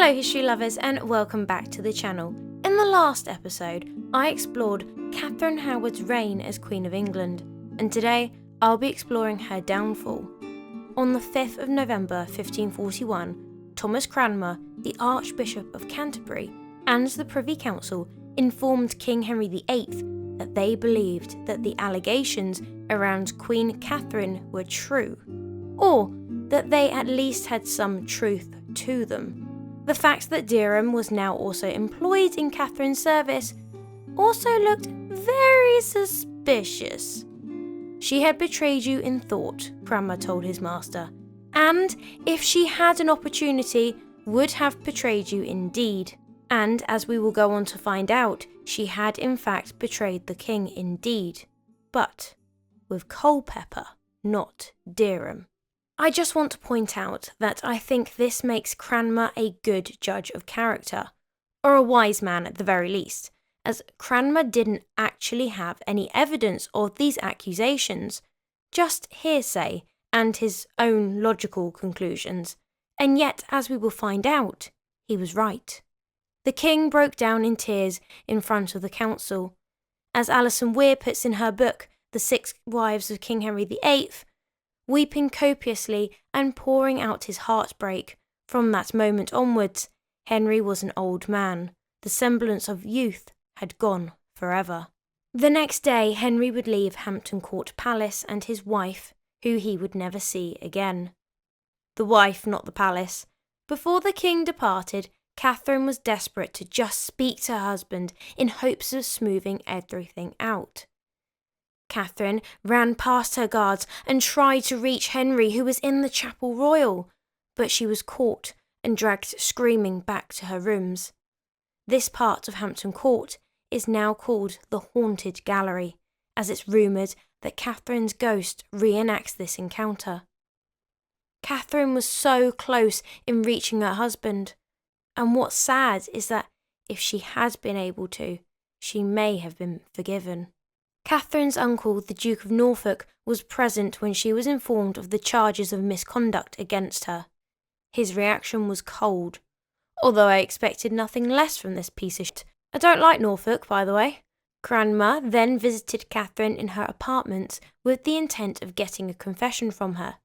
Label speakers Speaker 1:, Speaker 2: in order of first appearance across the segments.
Speaker 1: Hello history lovers and welcome back to the channel. In the last episode, I explored Catherine Howard's reign as Queen of England, and today I'll be exploring her downfall. On the 5th of November 1541, Thomas Cranmer, the Archbishop of Canterbury, and the Privy Council informed King Henry VIII that they believed that the allegations around Queen Catherine were true, or that they at least had some truth to them. The fact that Derham was now also employed in Catherine's service also looked very suspicious. She had betrayed you in thought, Cranmer told his master, and if she had an opportunity, would have betrayed you in deed. And as we will go on to find out, she had in fact betrayed the king indeed, but with Culpeper, not Derham. I just want to point out that I think this makes Cranmer a good judge of character, or a wise man at the very least, as Cranmer didn't actually have any evidence of these accusations, just hearsay and his own logical conclusions, and yet, as we will find out, he was right. The king broke down in tears in front of the council. As Alison Weir puts in her book, The 6 Wives of King Henry VIII, weeping copiously and pouring out his heartbreak. From that moment onwards, Henry was an old man. The semblance of youth had gone forever. The next day, Henry would leave Hampton Court Palace and his wife, who he would never see again. The wife, not the palace. Before the king departed, Catherine was desperate to just speak to her husband in hopes of smoothing everything out. Catherine ran past her guards and tried to reach Henry, who was in the chapel royal, but she was caught and dragged screaming back to her rooms. This part of Hampton Court is now called the Haunted Gallery, as it's rumoured that Catherine's ghost reenacts this encounter. Catherine was so close in reaching her husband, and what's sad is that if she had been able to, she may have been forgiven. Catherine's uncle, the Duke of Norfolk, was present when she was informed of the charges of misconduct against her. His reaction was cold, although I expected nothing less from this piece of shit. I don't like Norfolk, by the way. Cranmer then visited Catherine in her apartments with the intent of getting a confession from her.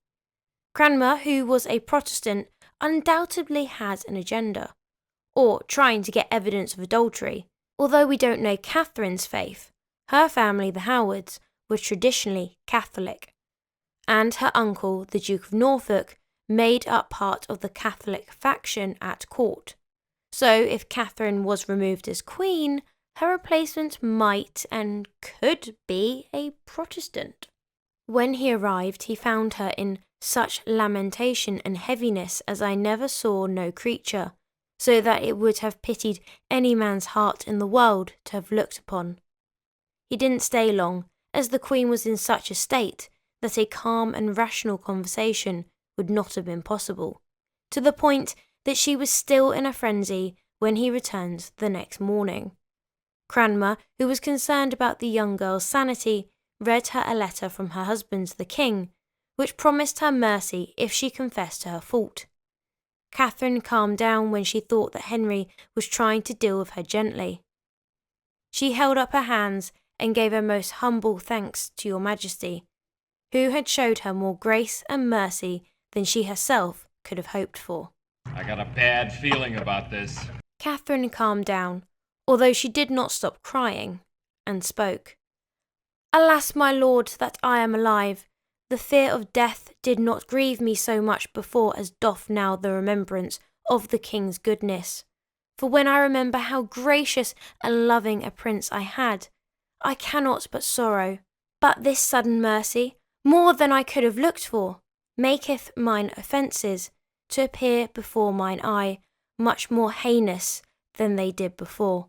Speaker 1: Cranmer, who was a Protestant, undoubtedly had an agenda, or trying to get evidence of adultery, although we don't know Catherine's faith. Her family, the Howards, were traditionally Catholic, and her uncle, the Duke of Norfolk, made up part of the Catholic faction at court. So if Catherine was removed as queen, her replacement might and could be a Protestant. When he arrived, he found her in such lamentation and heaviness as I never saw no creature, so that it would have pitied any man's heart in the world to have looked upon. He didn't stay long, as the Queen was in such a state that a calm and rational conversation would not have been possible, to the point that she was still in a frenzy when he returned the next morning. Cranmer, who was concerned about the young girl's sanity, read her a letter from her husband the king, which promised her mercy if she confessed to her fault. Catherine calmed down when she thought that Henry was trying to deal with her gently. She held up her hands and gave her most humble thanks to your majesty, who had showed her more grace and mercy than she herself could have hoped for.
Speaker 2: I got a bad feeling about this.
Speaker 1: Catherine calmed down, although she did not stop crying, and spoke. Alas, my lord, that I am alive. The fear of death did not grieve me so much before as doth now the remembrance of the king's goodness. For when I remember how gracious and loving a prince I had, I cannot but sorrow. But this sudden mercy, more than I could have looked for, maketh mine offences to appear before mine eye much more heinous than they did before.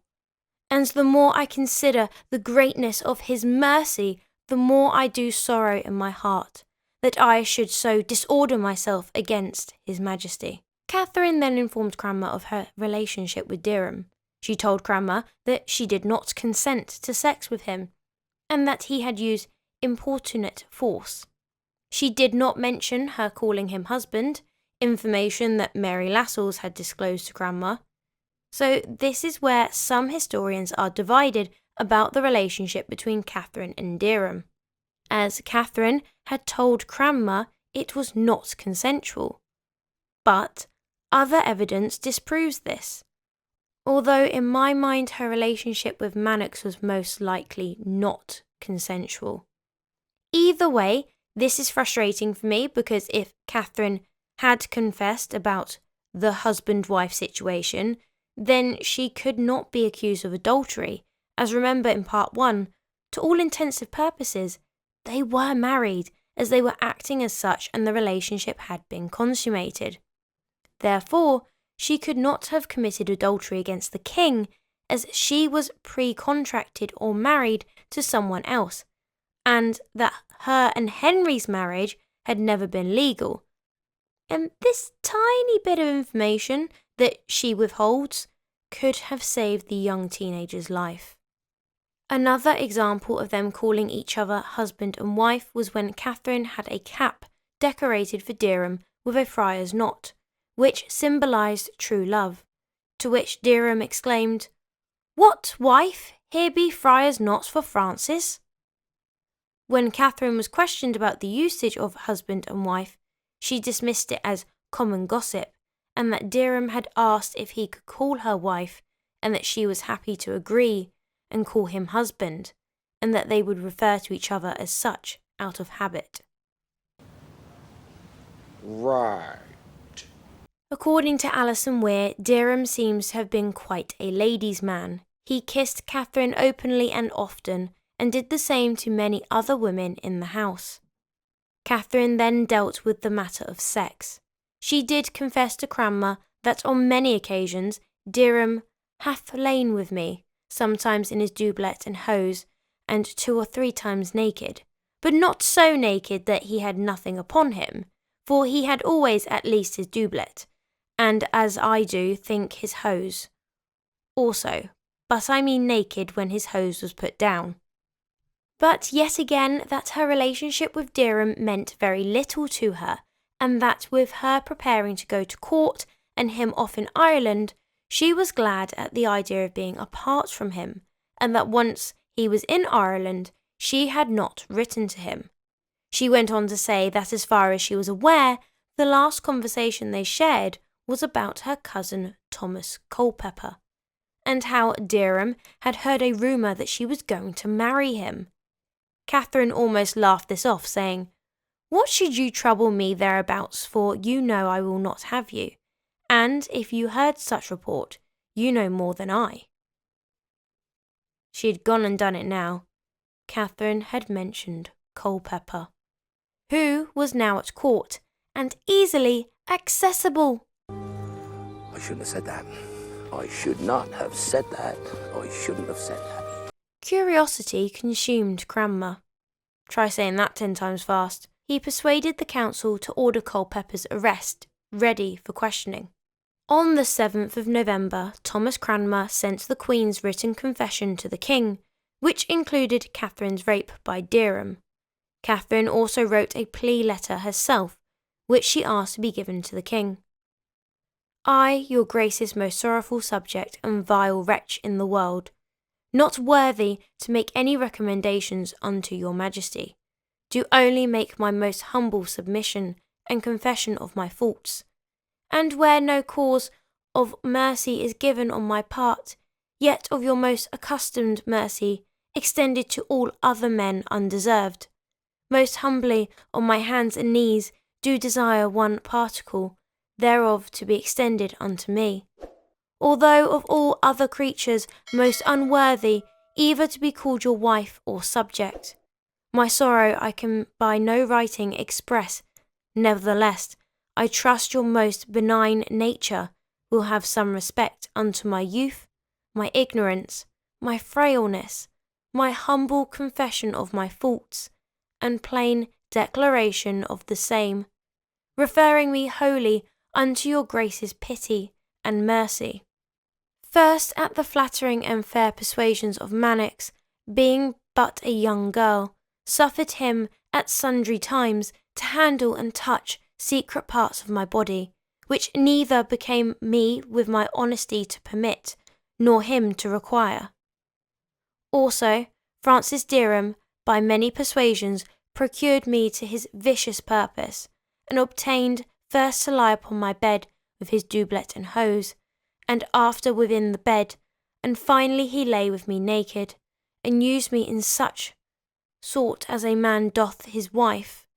Speaker 1: And the more I consider the greatness of his mercy, the more I do sorrow in my heart that I should so disorder myself against his majesty. Catherine then informed Cranmer of her relationship with Derham. She told Cranmer that she did not consent to sex with him, and that he had used importunate force. She did not mention her calling him husband, information that Mary Lascelles had disclosed to Cranmer. So this is where some historians are divided about the relationship between Katheryn and Derham, as Katheryn had told Cranmer it was not consensual. But other evidence disproves this, although in my mind her relationship with Manox was most likely not consensual. Either way, this is frustrating for me because if Katheryn had confessed about the husband-wife situation, then she could not be accused of adultery, as remember in part 1, to all intensive purposes, they were married as they were acting as such and the relationship had been consummated. Therefore, she could not have committed adultery against the king as she was pre-contracted or married to someone else, and that her and Henry's marriage had never been legal. And this tiny bit of information that she withholds could have saved the young teenager's life. Another example of them calling each other husband and wife was when Katheryn had a cap decorated for Derham with a friar's knot, which symbolised true love, to which Derham exclaimed, "What, wife, here be friar's knots for Francis?" When Katheryn was questioned about the usage of husband and wife, she dismissed it as common gossip, and that Derham had asked if he could call her wife, and that she was happy to agree and call him husband, and that they would refer to each other as such out of habit.
Speaker 3: Right.
Speaker 1: According to Alison Weir, Derham seems to have been quite a ladies' man. He kissed Katheryn openly and often, and did the same to many other women in the house. Katheryn then dealt with the matter of sex. She did confess to Cranmer that on many occasions Derham hath lain with me, sometimes in his doublet and hose, and 2 or 3 times naked, but not so naked that he had nothing upon him, for he had always at least his doublet, and as I do think his hose also, but I mean naked when his hose was put down. But yet again that her relationship with Derham meant very little to her, and that with her preparing to go to court and him off in Ireland, she was glad at the idea of being apart from him, and that once he was in Ireland, she had not written to him. She went on to say that as far as she was aware, the last conversation they shared was about her cousin Thomas Culpeper, and how Derham had heard a rumour that she was going to marry him. Katheryn almost laughed this off, saying, "What should you trouble me thereabouts, for you know I will not have you, and if you heard such report, you know more than I." She had gone and done it now. Katheryn had mentioned Culpeper, who was now at court, and easily accessible.
Speaker 3: I shouldn't have said that. I should not have said that. I shouldn't have said that.
Speaker 1: Curiosity consumed Cranmer. Try saying that 10 times fast. He persuaded the council to order Culpeper's arrest, ready for questioning. On the 7th of November, Thomas Cranmer sent the Queen's written confession to the King, which included Katheryn's rape by Derham. Katheryn also wrote a plea letter herself, which she asked to be given to the King. "I, your Grace's most sorrowful subject and vile wretch in the world, not worthy to make any recommendations unto your Majesty, do only make my most humble submission and confession of my faults, and where no cause of mercy is given on my part, yet of your most accustomed mercy, extended to all other men undeserved, most humbly on my hands and knees do desire one particle thereof to be extended unto me, although of all other creatures most unworthy either to be called your wife or subject. My sorrow I can by no writing express, nevertheless, I trust your most benign nature will have some respect unto my youth, my ignorance, my frailness, my humble confession of my faults, and plain declaration of the same, referring me wholly unto your Grace's pity and mercy. First at the flattering and fair persuasions of Manox, being but a young girl, suffered him at sundry times to handle and touch secret parts of my body, which neither became me with my honesty to permit, nor him to require. Also, Francis Derham, by many persuasions, procured me to his vicious purpose, and obtained first to lie upon my bed with his doublet and hose, and after within the bed, and finally he lay with me naked, and used me in such sort as a man doth his wife,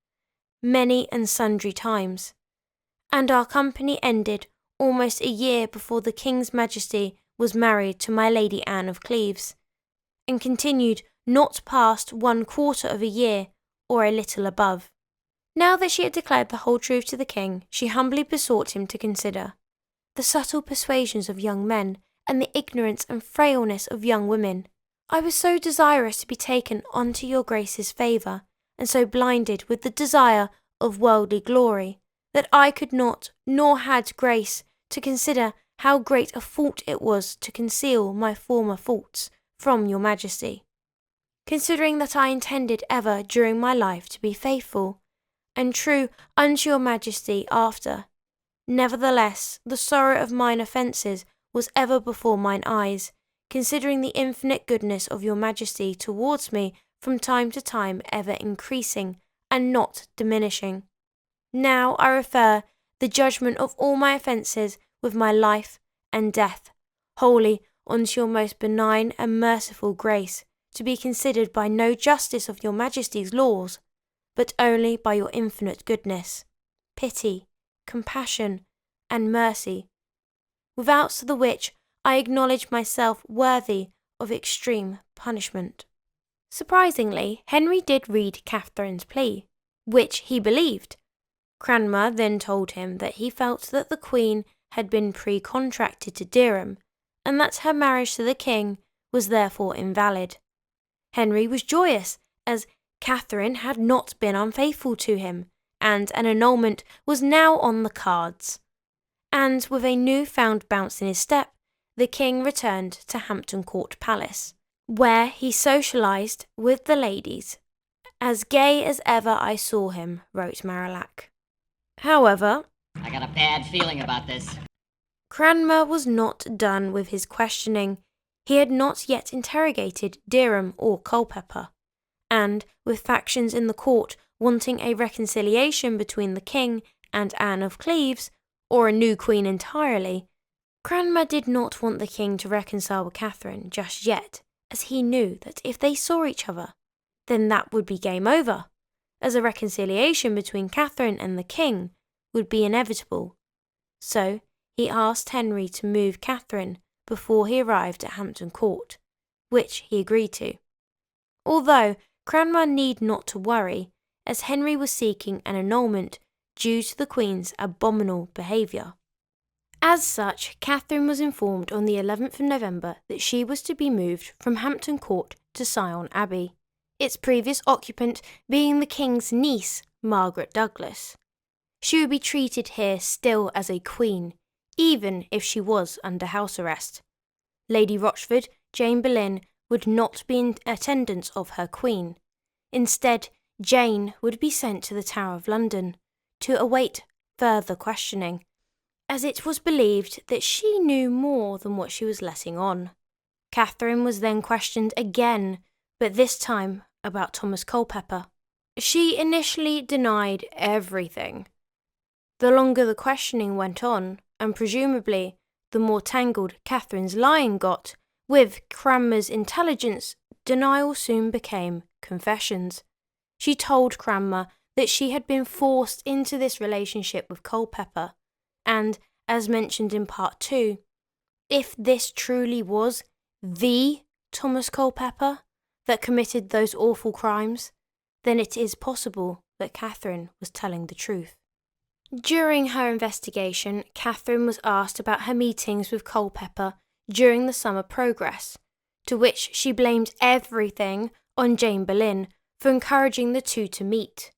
Speaker 1: many and sundry times. And our company ended almost a year before the King's Majesty was married to my Lady Anne of Cleves, and continued not past 1/4 of a year, or a little above. Now that she had declared the whole truth to the king, she humbly besought him to consider the subtle persuasions of young men, and the ignorance and frailness of young women. I was so desirous to be taken unto your grace's favour, and so blinded with the desire of worldly glory, that I could not, nor had grace, to consider how great a fault it was to conceal my former faults from your majesty. Considering that I intended ever during my life to be faithful and true unto your majesty after, nevertheless the sorrow of mine offences was ever before mine eyes, considering the infinite goodness of your majesty towards me from time to time ever increasing and not diminishing. Now I refer the judgment of all my offences with my life and death wholly unto your most benign and merciful grace, to be considered by no justice of your majesty's laws, but only by your infinite goodness, pity, compassion, and mercy, without the which I acknowledge myself worthy of extreme punishment. Surprisingly, Henry did read Katheryn's plea, which he believed. Cranmer then told him that he felt that the Queen had been pre-contracted to Derham, and that her marriage to the king was therefore invalid. Henry was joyous, as Katheryn had not been unfaithful to him, and an annulment was now on the cards. And with a new-found bounce in his step, the king returned to Hampton Court Palace, where he socialised with the ladies. As gay as ever I saw him, wrote Marillac. However,
Speaker 4: I got a bad feeling about this.
Speaker 1: Cranmer was not done with his questioning. He had not yet interrogated Derham or Culpeper, and, with factions in the court wanting a reconciliation between the king and Anne of Cleves, or a new queen entirely, Cranmer did not want the king to reconcile with Katheryn just yet, as he knew that if they saw each other, then that would be game over, as a reconciliation between Katheryn and the king would be inevitable. So he asked Henry to move Katheryn before he arrived at Hampton Court, which he agreed to. Although Cranmer need not to worry, as Henry was seeking an annulment due to the Queen's abominable behaviour. As such, Katheryn was informed on the 11th of November that she was to be moved from Hampton Court to Sion Abbey, its previous occupant being the King's niece, Margaret Douglas. She would be treated here still as a queen, even if she was under house arrest. Lady Rochford, Jane Boleyn, would not be in attendance of her queen. Instead, Jane would be sent to the Tower of London to await further questioning, as it was believed that she knew more than what she was letting on. Katheryn was then questioned again, but this time about Thomas Culpeper. She initially denied everything. The longer the questioning went on, and presumably the more tangled Katheryn's lying got with Cranmer's intelligence, denial soon became confessions. She told Cranmer that she had been forced into this relationship with Culpeper, and, as mentioned in part 2, if this truly was the Thomas Culpeper that committed those awful crimes, then it is possible that Katheryn was telling the truth. During her investigation, Katheryn was asked about her meetings with Culpeper during the summer progress, to which she blamed everything on Jane Boleyn for encouraging the two to meet.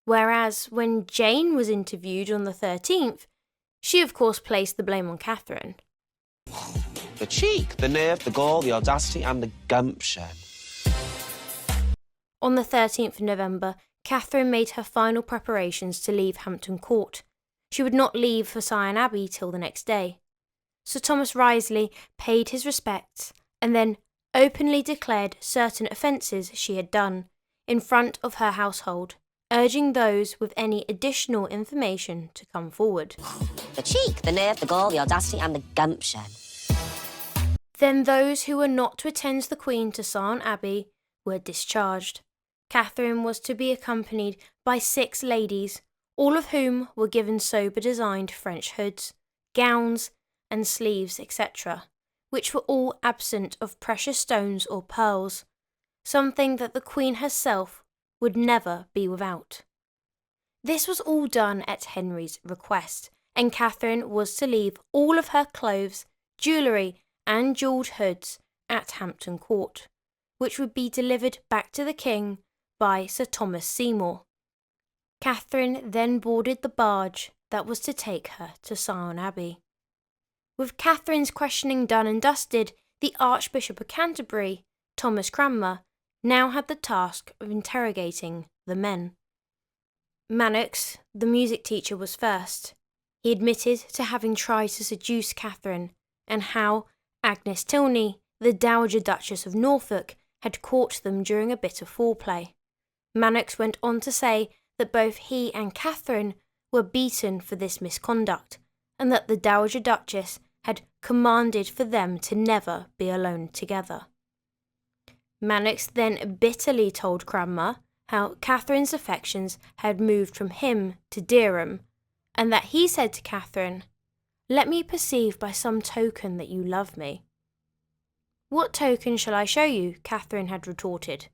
Speaker 1: Whereas when Jane was interviewed on the 13th, she of course placed the blame on Katheryn.
Speaker 5: The cheek, the nerve, the gall, the audacity and the gumption.
Speaker 1: On the 13th of November, Katheryn made her final preparations to leave Hampton Court. She would not leave for Syon Abbey till the next day. Sir Thomas Wriothesley paid his respects and then openly declared certain offences she had done in front of her household, urging those with any additional information to come forward.
Speaker 6: The cheek, the nerve, the gall, the audacity and the gumption.
Speaker 1: Then those who were not to attend the Queen to Syon Abbey were discharged. Katheryn was to be accompanied by 6 ladies, all of whom were given sober-designed French hoods, gowns, and sleeves, etc., which were all absent of precious stones or pearls, something that the Queen herself would never be without. This was all done at Henry's request, and Katheryn was to leave all of her clothes, jewellery, and jewelled hoods at Hampton Court, which would be delivered back to the King by Sir Thomas Seymour. Katheryn then boarded the barge that was to take her to Syon Abbey. With Katheryn's questioning done and dusted, the Archbishop of Canterbury, Thomas Cranmer, now had the task of interrogating the men. Mannix, the music teacher, was first. He admitted to having tried to seduce Katheryn, and how Agnes Tilney, the Dowager Duchess of Norfolk, had caught them during a bit of foreplay. Mannix went on to say that both he and Katheryn were beaten for this misconduct, and that the Dowager Duchess had commanded for them to never be alone together. Mannix then bitterly told Cranmer how Katheryn's affections had moved from him to Dereham, and that he said to Katheryn, "Let me perceive by some token that you love me." "What token shall I show you?" Katheryn had retorted.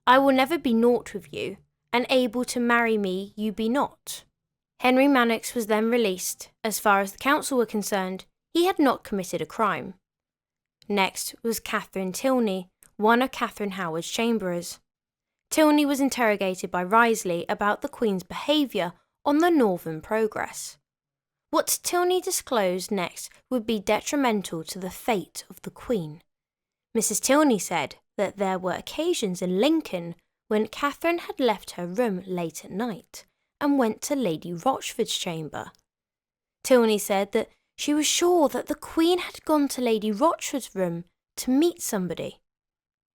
Speaker 1: "I will never be naught with you, and able to marry me you be not." Henry Mannix was then released. As far as the council were concerned, he had not committed a crime. Next was Catherine Tilney, one of Catherine Howard's chamberers. Tilney was interrogated by Wriothesley about the Queen's behaviour on the Northern Progress. What Tilney disclosed next would be detrimental to the fate of the Queen. Mrs. Tilney said that there were occasions in Lincoln when Katheryn had left her room late at night and went to Lady Rochford's chamber. Tilney said that she was sure that the Queen had gone to Lady Rochford's room to meet somebody.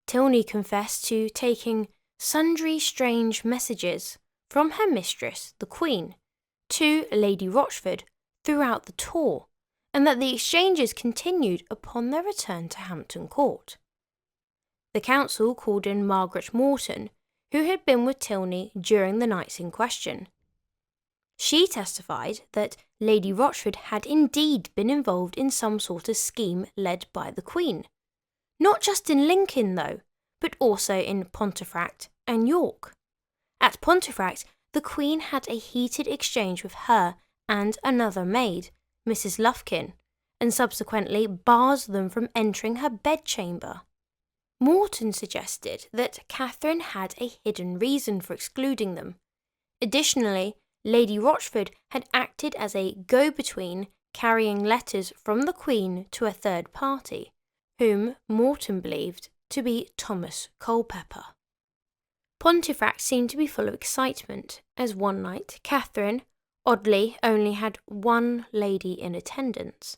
Speaker 1: Tilney confessed to taking sundry strange messages from her mistress, the Queen, to Lady Rochford throughout the tour, and that the exchanges continued upon their return to Hampton Court. The council called in Margaret Morton, who had been with Tilney during the nights in question. She testified that Lady Rochford had indeed been involved in some sort of scheme led by the Queen. Not just in Lincoln, though, but also in Pontefract and York. At Pontefract, the Queen had a heated exchange with her and another maid, Mrs. Lufkin, and subsequently bars them from entering her bedchamber. Morton suggested that Katheryn had a hidden reason for excluding them. Additionally, Lady Rochford had acted as a go-between, carrying letters from the Queen to a third party, whom Morton believed to be Thomas Culpeper. Pontefract seemed to be full of excitement, as one night Katheryn, oddly, only had one lady in attendance.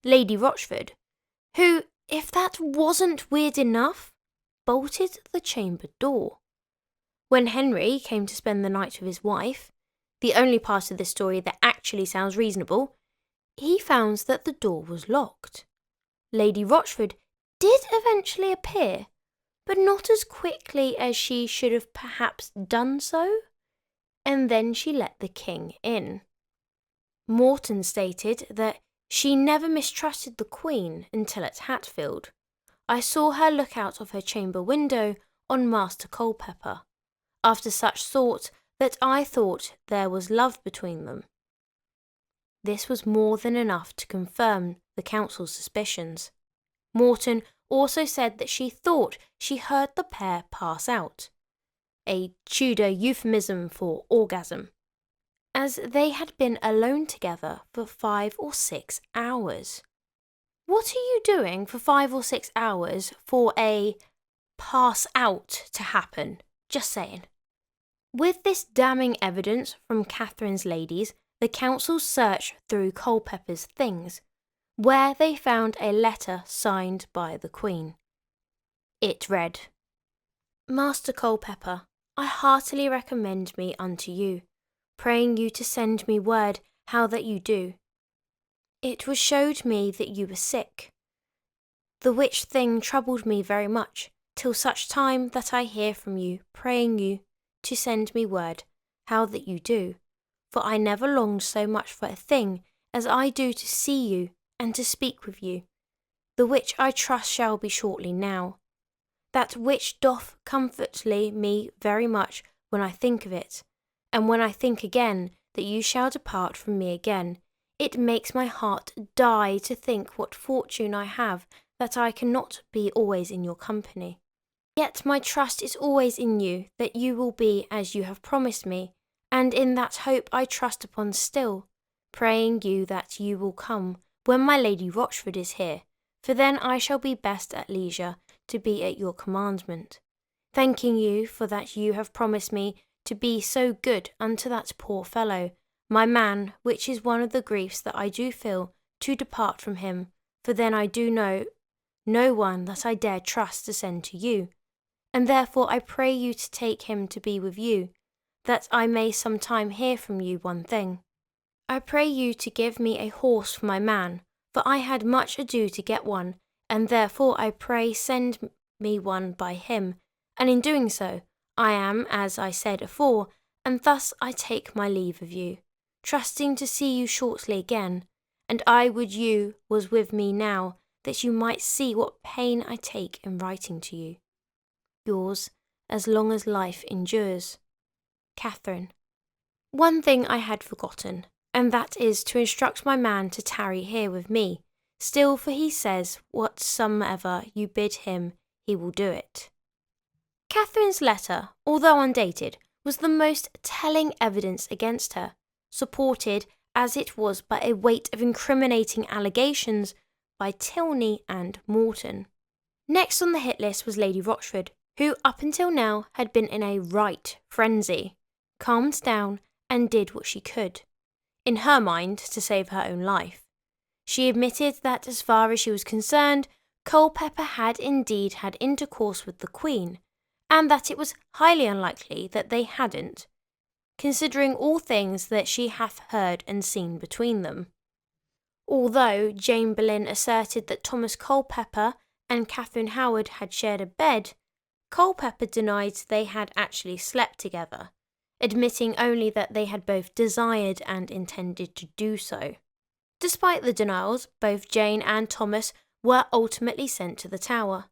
Speaker 1: Lady Rochford, who, if that wasn't weird enough, bolted the chamber door. When Henry came to spend the night with his wife, the only part of this story that actually sounds reasonable, he found that the door was locked. Lady Rochford did eventually appear, but not as quickly as she should have perhaps done so, and then she let the king in. Morton stated that she never mistrusted the Queen until at Hatfield. "I saw her look out of her chamber window on Master Culpeper, after such thought that I thought there was love between them." This was more than enough to confirm the council's suspicions. Morton also said that she thought she heard the pair pass out, a Tudor euphemism for orgasm, as they had been alone together for 5 or 6 hours. What are you doing for 5 or 6 hours for a pass out to happen? Just saying. With this damning evidence from Katheryn's ladies, the council searched through Culpeper's things, where they found a letter signed by the Queen. It read, Master Culpeper, I heartily recommend me unto you, praying you to send me word how that you do. It was showed me that you were sick, the which thing troubled me very much, till such time that I hear from you, praying you to send me word how that you do, for I never longed so much for a thing as I do to see you and to speak with you, the which I trust shall be shortly now. That which doth comfortly me very much when I think of it, and when I think again that you shall depart from me again, it makes my heart die to think what fortune I have that I cannot be always in your company. Yet my trust is always in you, that you will be as you have promised me, and in that hope I trust upon still, praying you that you will come when my Lady Rochford is here, for then I shall be best at leisure to be at your commandment, thanking you for that you have promised me to be so good unto that poor fellow, my man, which is one of the griefs that I do feel to depart from him, for then I do know no one that I dare trust to send to you, and therefore I pray you to take him to be with you, that I may some time hear from you one thing. I pray you to give me a horse for my man, for I had much ado to get one, and therefore I pray send me one by him, and in doing so, I am, as I said afore, and thus I take my leave of you, trusting to see you shortly again, and I would you was with me now, that you might see what pain I take in writing to you. Yours, as long as life endures, Katheryn. One thing I had forgotten, and that is to instruct my man to tarry here with me, still for he says whatsoever you bid him, he will do it. Katheryn's letter, although undated, was the most telling evidence against her, supported as it was by a weight of incriminating allegations by Tilney and Morton. Next on the hit list was Lady Rochford, who up until now had been in a right frenzy, calmed down and did what she could, in her mind, to save her own life. She admitted that as far as she was concerned, Culpeper had indeed had intercourse with the Queen, and that it was highly unlikely that they hadn't, considering all things that she hath heard and seen between them. Although Jane Boleyn asserted that Thomas Culpeper and Katheryn Howard had shared a bed, Culpeper denied they had actually slept together, admitting only that they had both desired and intended to do so. Despite the denials, both Jane and Thomas were ultimately sent to the Tower.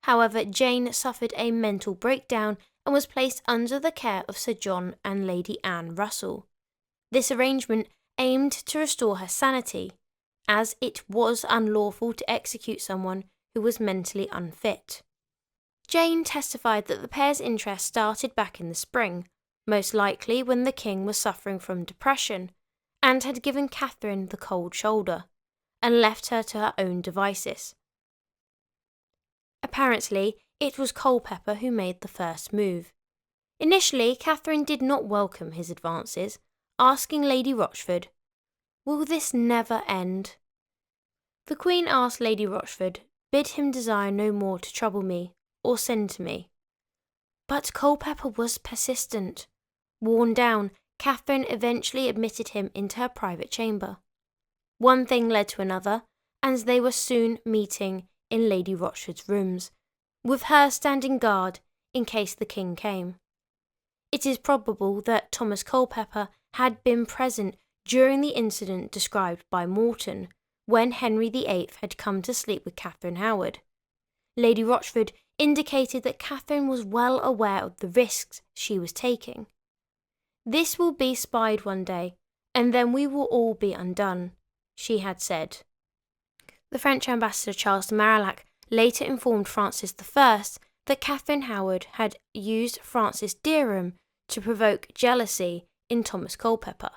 Speaker 1: However, Jane suffered a mental breakdown and was placed under the care of Sir John and Lady Anne Russell. This arrangement aimed to restore her sanity, as it was unlawful to execute someone who was mentally unfit. Jane testified that the pair's interest started back in the spring, most likely when the king was suffering from depression, and had given Katheryn the cold shoulder, and left her to her own devices. Apparently, it was Culpeper who made the first move. Initially, Katheryn did not welcome his advances, asking Lady Rochford, "Will this never end?" The Queen asked Lady Rochford, bid him desire no more to trouble me, or send to me. But Culpeper was persistent. Worn down, Katheryn eventually admitted him into her private chamber. One thing led to another, and they were soon meeting in Lady Rochford's rooms, with her standing guard in case the king came. It is probable that Thomas Culpeper had been present during the incident described by Morton, when Henry VIII had come to sleep with Katheryn Howard. Lady Rochford indicated that Katheryn was well aware of the risks she was taking. "This will be spied one day, and then we will all be undone," she had said. The French ambassador Charles de Marillac later informed Francis I that Katheryn Howard had used Francis Dereham to provoke jealousy in Thomas Culpeper.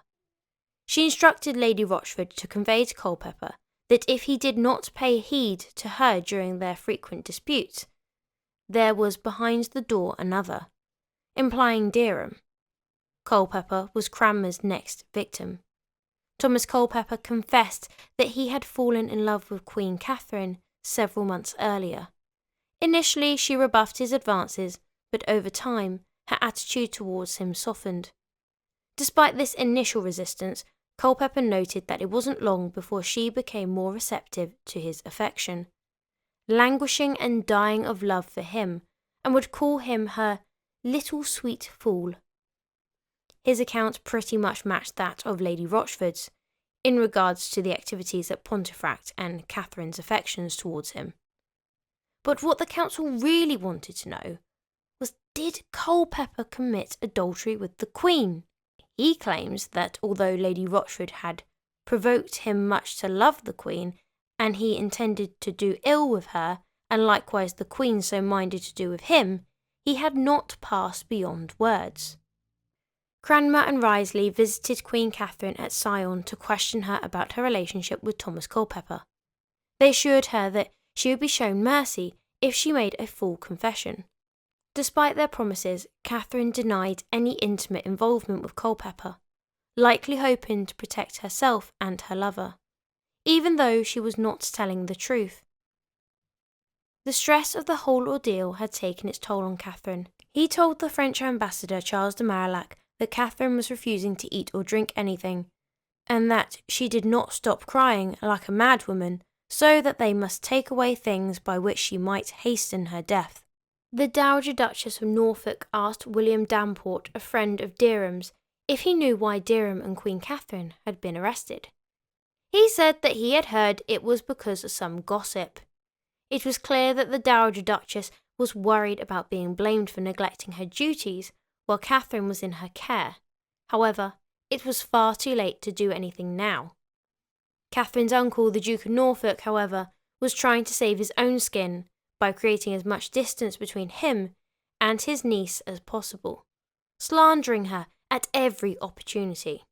Speaker 1: She instructed Lady Rochford to convey to Culpeper that if he did not pay heed to her during their frequent disputes, there was behind the door another, implying Dereham. Culpeper was Cranmer's next victim. Thomas Culpeper confessed that he had fallen in love with Queen Katheryn several months earlier. Initially, she rebuffed his advances, but over time, her attitude towards him softened. Despite this initial resistance, Culpeper noted that it wasn't long before she became more receptive to his affection, languishing and dying of love for him, and would call him her little sweet fool. His account pretty much matched that of Lady Rochford's, in regards to the activities at Pontefract and Catherine's affections towards him. But what the council really wanted to know was, did Culpeper commit adultery with the Queen? He claims that although Lady Rochford had provoked him much to love the Queen, and he intended to do ill with her, and likewise the Queen so minded to do with him, he had not passed beyond words. Cranmer and Wriothesley visited Queen Katheryn at Sion to question her about her relationship with Thomas Culpeper. They assured her that she would be shown mercy if she made a full confession. Despite their promises, Katheryn denied any intimate involvement with Culpeper, likely hoping to protect herself and her lover, even though she was not telling the truth. The stress of the whole ordeal had taken its toll on Katheryn. He told the French ambassador Charles de Marillac that Katheryn was refusing to eat or drink anything, and that she did not stop crying like a madwoman, so that they must take away things by which she might hasten her death. The Dowager Duchess of Norfolk asked William Damport, a friend of Derham's, if he knew why Derham and Queen Katheryn had been arrested. He said that he had heard it was because of some gossip. It was clear that the Dowager Duchess was worried about being blamed for neglecting her duties while Katheryn was in her care. However, it was far too late to do anything now. Katheryn's uncle, the Duke of Norfolk, however, was trying to save his own skin by creating as much distance between him and his niece as possible, slandering her at every opportunity.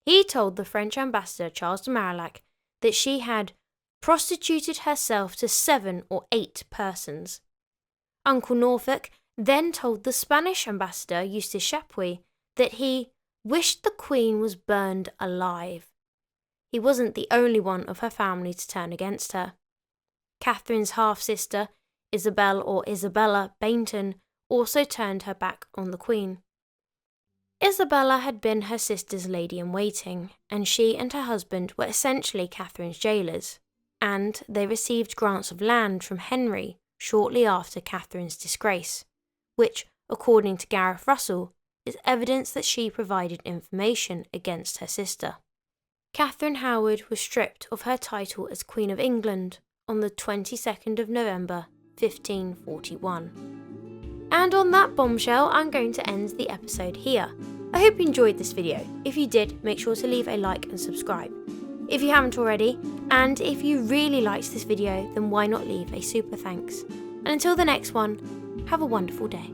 Speaker 1: He told the French ambassador Charles de Marillac that she had prostituted herself to 7 or 8 persons. Uncle Norfolk then told the Spanish ambassador Eustace Chapuis that he wished the Queen was burned alive. He wasn't the only one of her family to turn against her. Katheryn's half-sister, Isabella Baynton, also turned her back on the Queen. Isabella had been her sister's lady-in-waiting, and she and her husband were essentially Katheryn's jailers, and they received grants of land from Henry shortly after Katheryn's disgrace, which, according to Gareth Russell, is evidence that she provided information against her sister. Katheryn Howard was stripped of her title as Queen of England on the 22nd of November 1541. And on that bombshell, I'm going to end the episode here. I hope you enjoyed this video. If you did, make sure to leave a like and subscribe if you haven't already, and if you really liked this video, then why not leave a super thanks. And until the next one, have a wonderful day.